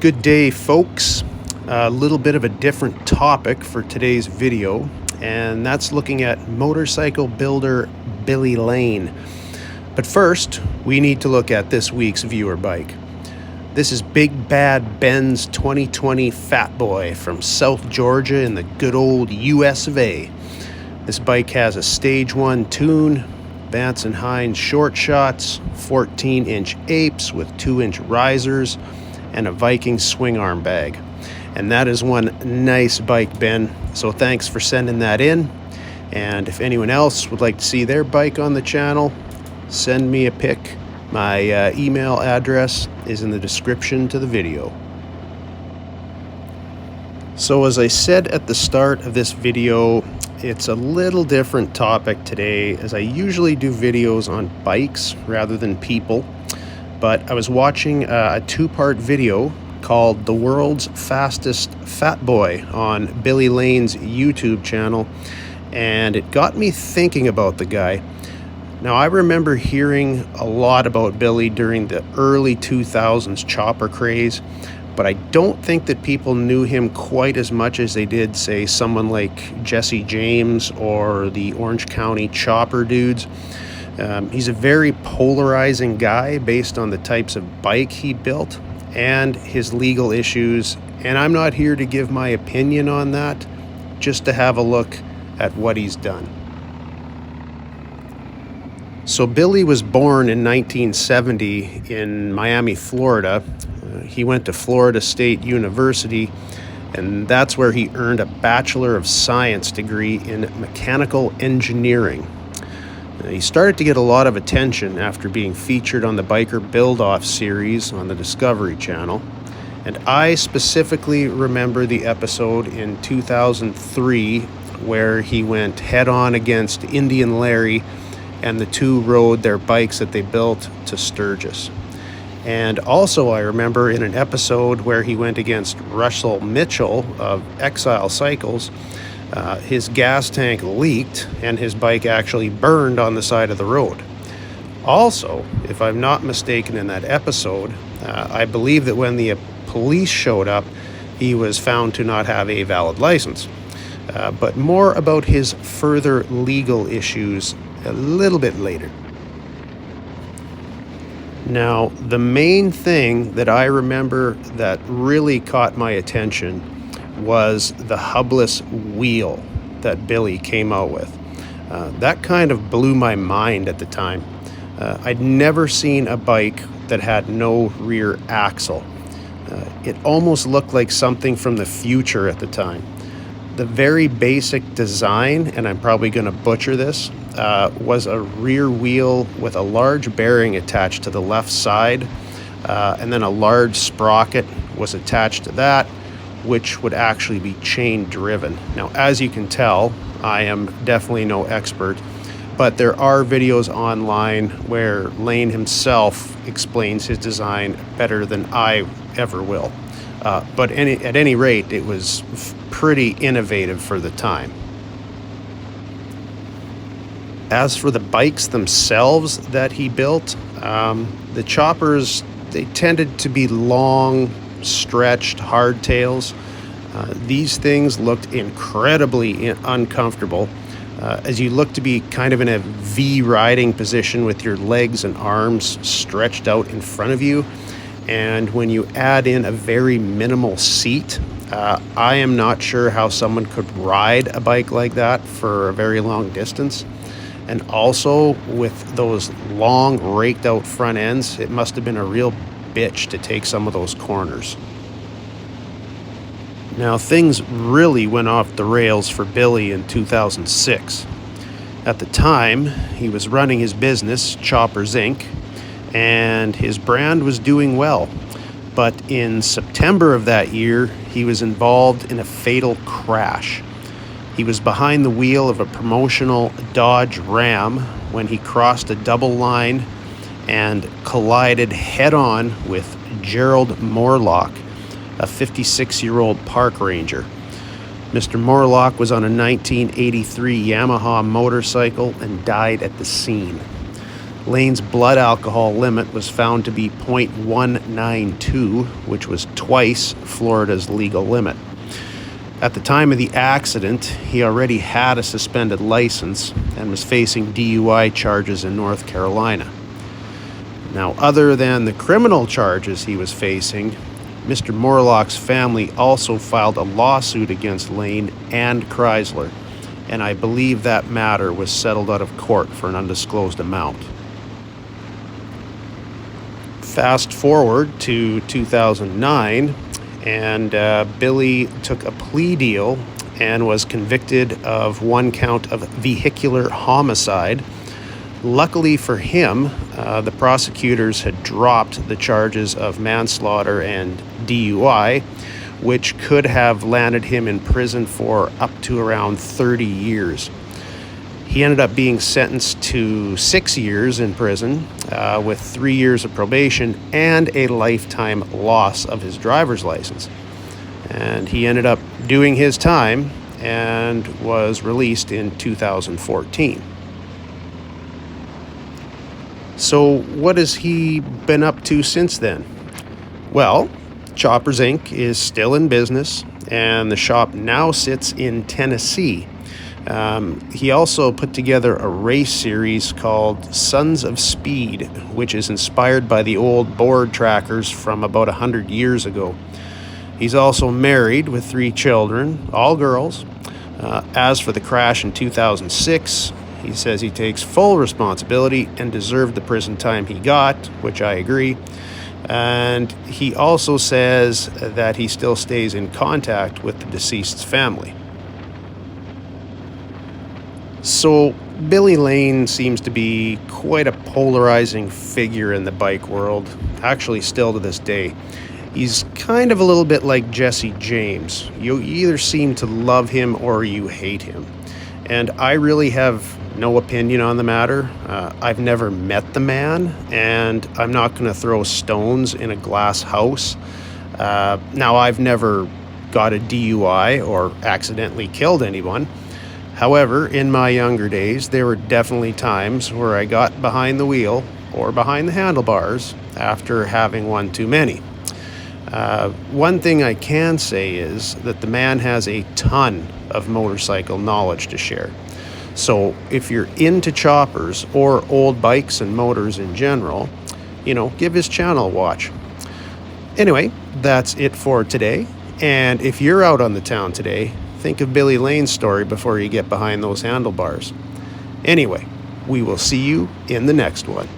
Good day, folks. A little bit of a different topic for today's video, and that's looking at motorcycle builder Billy Lane. But first, we need to look at this week's viewer bike. This is Big Bad Ben's 2020 Fat Boy from South Georgia in the good old US of A. This bike has a Stage 1 tune, Vance & Hines short shots, 14-inch apes with 2-inch risers, and a Viking swing arm bag. And that is one nice bike, Ben. So thanks for sending that in. And if anyone else would like to see their bike on the channel, send me a pic. My email address is in the description to the video. So as I said at the start of this video, it's a little different topic today, as I usually do videos on bikes rather than people. But I was watching a two-part video called The World's Fastest Fat Boy on Billy Lane's YouTube channel, and it got me thinking about the guy. Now, I remember hearing a lot about Billy during the early 2000s chopper craze, but I don't think that people knew him quite as much as they did, say, someone like Jesse James or the Orange County chopper dudes. He's a very polarizing guy based on the types of bike he built and his legal issues, and I'm not here to give my opinion on that, just to have a look at what he's done. So Billy was born in 1970 in Miami, Florida. He went to Florida State University, and that's where he earned a Bachelor of Science degree in mechanical engineering. He started to get a lot of attention after being featured on the Biker Build-Off series on the Discovery Channel. And I specifically remember the episode in 2003 where he went head-on against Indian Larry, and the two rode their bikes that they built to Sturgis. And also I remember in an episode where he went against Russell Mitchell of Exile Cycles, his gas tank leaked and his bike actually burned on the side of the road. Also, if I'm not mistaken in that episode, I believe that when the police showed up, he was found to not have a valid license. But more about his further legal issues a little bit later. Now, the main thing that I remember that really caught my attention was the Hubless Wheel that Billy came out with. That kind of blew my mind at the time. I'd never seen a bike that had no rear axle. It almost looked like something from the future at the time. The very basic design, and I'm probably going to butcher this, was a rear wheel with a large bearing attached to the left side, and then a large sprocket was attached to that, which would actually be chain driven. Now, as you can tell, I am definitely no expert, but there are videos online where Lane himself explains his design better than I ever will. But at any rate, it was pretty innovative for the time. As for the bikes themselves that he built, the choppers, they tended to be long, stretched hardtails. These things looked incredibly uncomfortable, as you look to be kind of in a V riding position with your legs and arms stretched out in front of you. And when you add in a very minimal seat, I am not sure how someone could ride a bike like that for a very long distance. And also with those long raked out front ends, it must have been a real bitch to take some of those corners. Now, things really went off the rails for Billy in 2006. At the time, he was running his business, Choppers Inc., and his brand was doing well. But in September of that year, he was involved in a fatal crash. He was behind the wheel of a promotional Dodge Ram when he crossed a double line and collided head-on with Gerald Morlock, a 56-year-old park ranger. Mr. Morlock was on a 1983 Yamaha motorcycle and died at the scene. Lane's blood alcohol limit was found to be 0.192, which was twice Florida's legal limit. At the time of the accident, he already had a suspended license and was facing DUI charges in North Carolina. Now, other than the criminal charges he was facing, Mr. Morlock's family also filed a lawsuit against Lane and Chrysler, and I believe that matter was settled out of court for an undisclosed amount. Fast forward to 2009, and Billy took a plea deal and was convicted of one count of vehicular homicide. Luckily for him, the prosecutors had dropped the charges of manslaughter and DUI, which could have landed him in prison for up to around 30 years. He ended up being sentenced to 6 years in prison with 3 years of probation and a lifetime loss of his driver's license. And he ended up doing his time and was released in 2014. So what has he been up to since then? Well, Choppers Inc. is still in business, and the shop now sits in Tennessee. He also put together a race series called Sons of Speed, which is inspired by the old board trackers from about 100 years ago. He's also married with 3 children, all girls. As for the crash in 2006, he says he takes full responsibility and deserved the prison time he got, which I agree. And he also says that he still stays in contact with the deceased's family. So Billy Lane seems to be quite a polarizing figure in the bike world, actually still to this day. He's kind of a little bit like Jesse James. You either seem to love him or you hate him. And I really have no opinion on the matter. I've never met the man, and I'm not going to throw stones in a glass house. Now, I've never got a DUI or accidentally killed anyone. However, in my younger days, there were definitely times where I got behind the wheel or behind the handlebars after having one too many. One thing I can say is that the man has a ton of motorcycle knowledge to share. So if you're into choppers or old bikes and motors in general, give his channel a watch. Anyway, that's it for today. And if you're out on the town today, think of Billy Lane's story before you get behind those handlebars. Anyway, we will see you in the next one.